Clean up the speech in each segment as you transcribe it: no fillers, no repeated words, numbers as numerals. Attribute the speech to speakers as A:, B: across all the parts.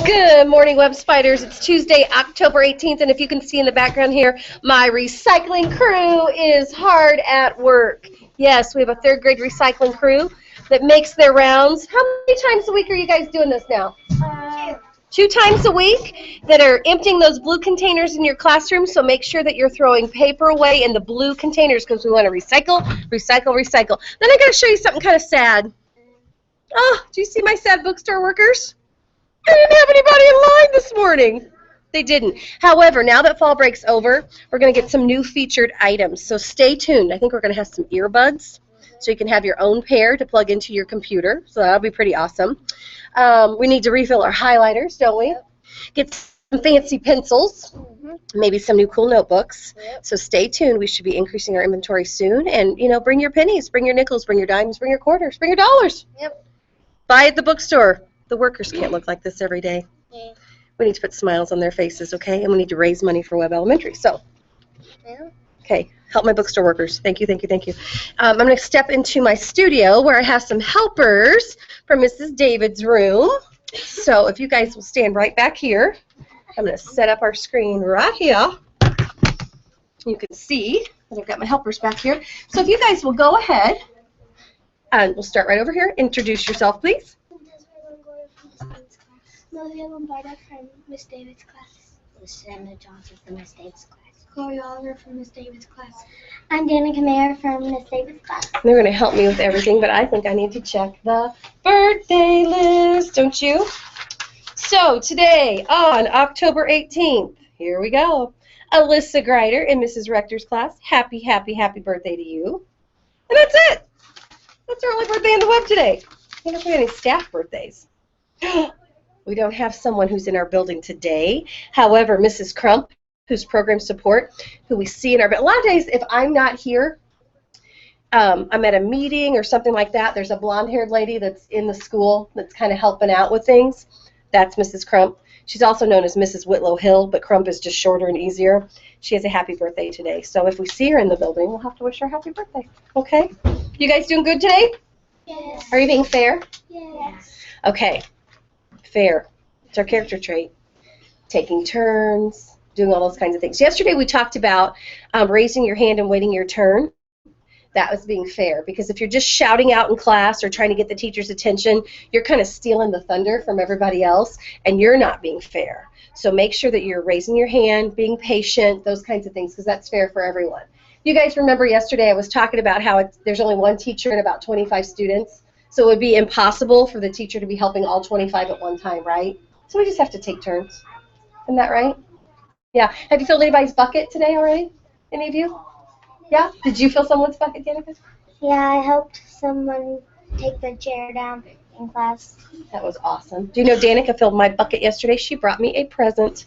A: Good morning, Web Spiders. It's Tuesday, October 18th, and if you can see in the background here, my recycling crew is hard at work. Yes, we have a third grade recycling crew that makes their rounds. How many times a week are you guys doing this now? Two times a week that are emptying those blue containers in your classroom, so make sure that you're throwing paper away in the blue containers because we want to recycle, recycle, recycle. Then I got to show you something kind of sad. Oh, do you see my sad bookstore workers? I didn't have anybody in line this morning. They didn't. However, now that fall break's over, we're going to get some new featured items. So stay tuned. I think we're going to have some earbuds so you can have your own pair to plug into your computer. So that'll be pretty awesome. We need to refill our highlighters, don't we? Get some fancy pencils, maybe some new cool notebooks. So stay tuned. We should be increasing our inventory soon. And, you know, bring your pennies, bring your nickels, bring your dimes, bring your quarters, bring your dollars. Buy at the bookstore. The workers can't look like this every day. We need to put smiles on their faces, okay? And we need to raise money for Webb Elementary. So, okay, help my bookstore workers. Thank you, thank you, thank you. I'm going to step into my studio where I have some helpers from Mrs. David's room. So if you guys will stand right back here, I'm going to set up our screen right here. You can see that I've got my helpers back here. So if you guys will go ahead, and we'll start right over here. Introduce yourself, please.
B: Olivia Lombardo from Miss David's class.
C: Lucinda Johnson from Miss David's class.
B: Chloe Oliver from Miss David's class. I'm Danica Mayer from Miss David's class.
A: They're going to help me with everything, but I think I need to check the birthday list, don't you? So today, on October 18th, here we go. Alyssa Greider in Mrs. Rector's class. Happy, happy, happy birthday to you. And that's it. That's our only birthday in the web today. I don't know if we have any staff birthdays. We don't have someone who's in our building today. However, Mrs. Crump, who's program support, who we see in our building. A lot of days, if I'm not here, I'm at a meeting or something like that, there's a blonde-haired lady that's in the school that's kind of helping out with things. That's Mrs. Crump. She's also known as Mrs. Whitlow Hill, but Crump is just shorter and easier. She has a happy birthday today. So if we see her in the building, we'll have to wish her a happy birthday. Okay? You guys doing good today?
B: Yes.
A: Are you being fair?
B: Yes.
A: Okay. Fair. It's our character trait. Taking turns, doing all those kinds of things. Yesterday we talked about raising your hand and waiting your turn. That was being fair, because if you're just shouting out in class or trying to get the teacher's attention, you're kind of stealing the thunder from everybody else, and you're not being fair. So make sure that you're raising your hand, being patient, those kinds of things, because that's fair for everyone. You guys remember yesterday I was talking about how there's only one teacher and about 25 students, so it would be impossible for the teacher to be helping all 25 at one time, right? So we just have to take turns. Isn't that right? Yeah. Have you filled anybody's bucket today already? Any of you? Yeah? Did you fill someone's bucket, Danica?
B: Yeah, I helped someone take the chair down in class.
A: That was awesome. Do you know Danica filled my bucket yesterday? She brought me a present.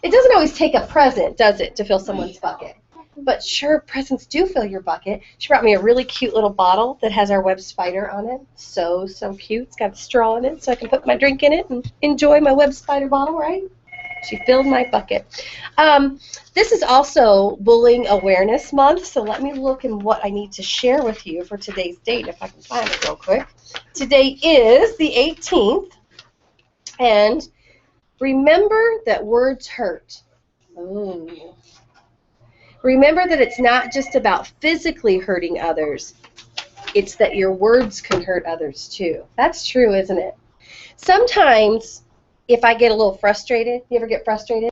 A: It doesn't always take a present, does it, to fill someone's bucket? But sure, presents do fill your bucket. She brought me a really cute little bottle that has our web spider on it. So, so cute. It's got a straw in it so I can put my drink in it and enjoy my web spider bottle, right? She filled my bucket. This is also Bullying Awareness Month, so let me look in what I need to share with you for today's date, if I can find it real quick. Today is the 18th, and remember that words hurt. Ooh. Remember that it's not just about physically hurting others. It's that your words can hurt others too. That's true, isn't it? Sometimes, if I get a little frustrated, you ever get frustrated?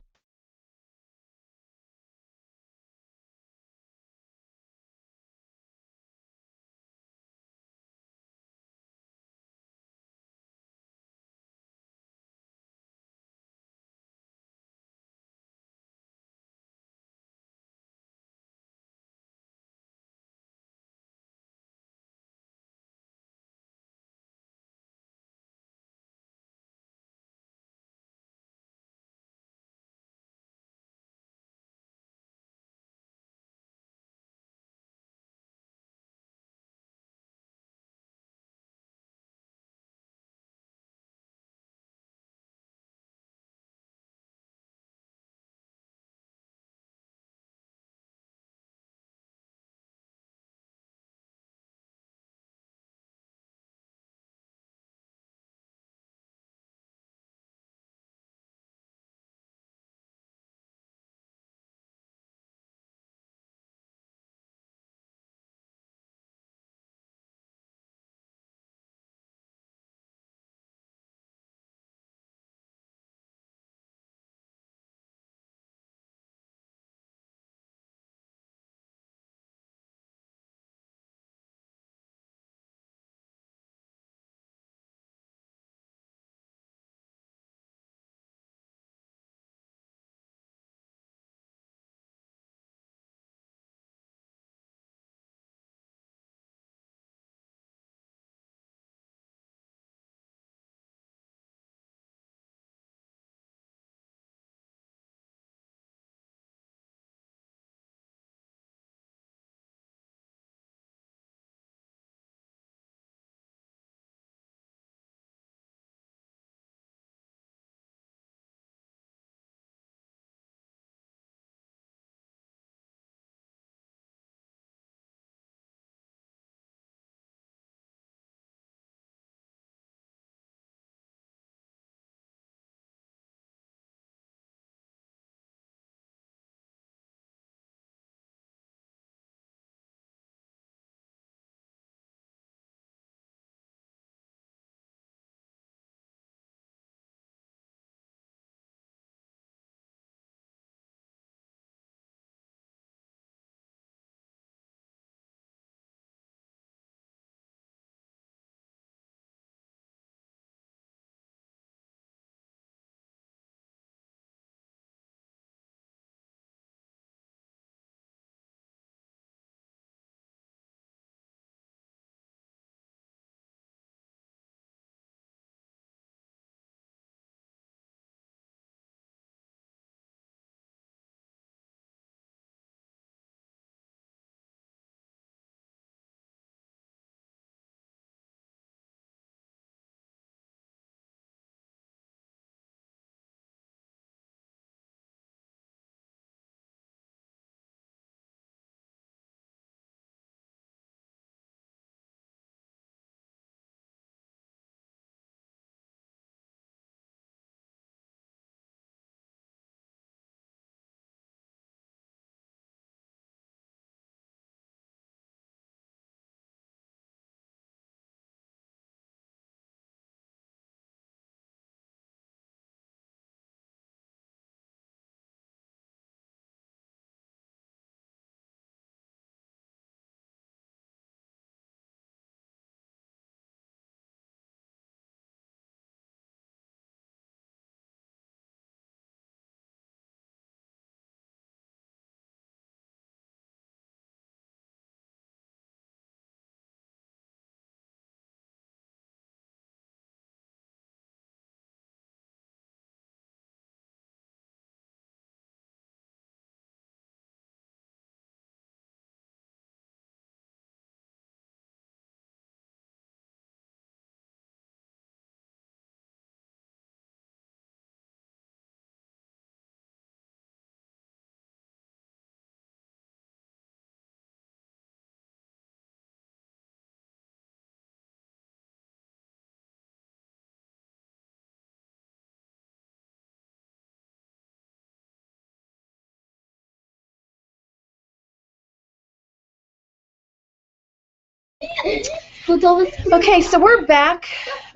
A: Okay, so we're back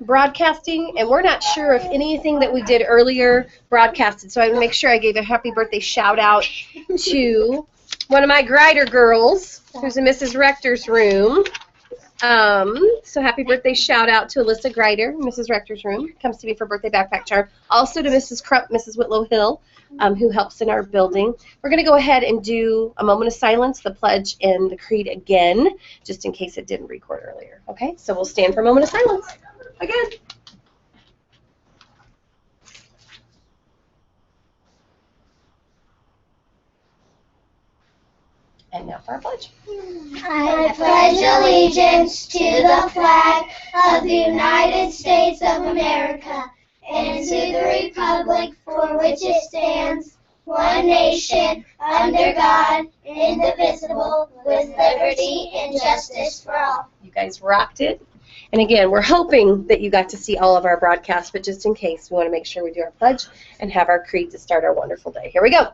A: broadcasting, and we're not sure if anything that we did earlier broadcasted, so I want to make sure I gave a happy birthday shout out to one of my Grider girls who's in Mrs. Rector's room. So happy birthday shout out to Alyssa Grider, Mrs. Rector's room. Comes to me for birthday backpack charm. Also to Mrs. Crump, Mrs. Whitlow Hill, who helps in our building. We're going to go ahead and do a moment of silence, the pledge, and the creed again, just in case it didn't record earlier. Okay, so we'll stand for a moment of silence again. And now for our pledge.
B: I pledge allegiance to the flag of the United States of America and to the republic for which it stands, one nation, under God, indivisible, with liberty and justice for all.
A: You guys rocked it. And again, we're hoping that you got to see all of our broadcasts, but just in case, we want to make sure we do our pledge and have our creed to start our wonderful day. Here we go.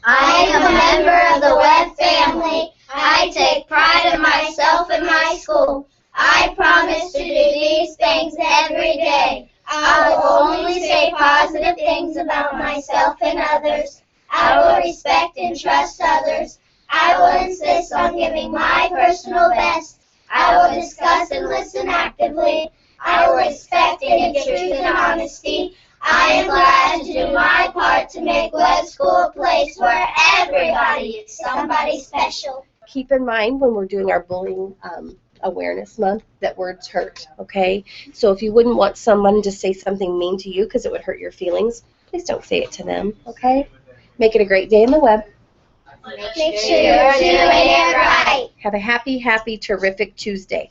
B: I am a member of the Webb family. I take pride in myself and my school. I promise to do these things every day. I will only say positive things about myself and others. I will respect and trust others. I will insist on giving my personal best. I will discuss and listen actively. I will respect and give truth and honesty. I am glad to do my part to make Webb School a place where everybody is somebody special.
A: Keep in mind when we're doing our bullying awareness month that words hurt, okay? So if you wouldn't want someone to say something mean to you because it would hurt your feelings, please don't say it to them, okay? Make it a great day in the web.
B: Make sure you're doing it right.
A: Have a happy, happy, terrific Tuesday.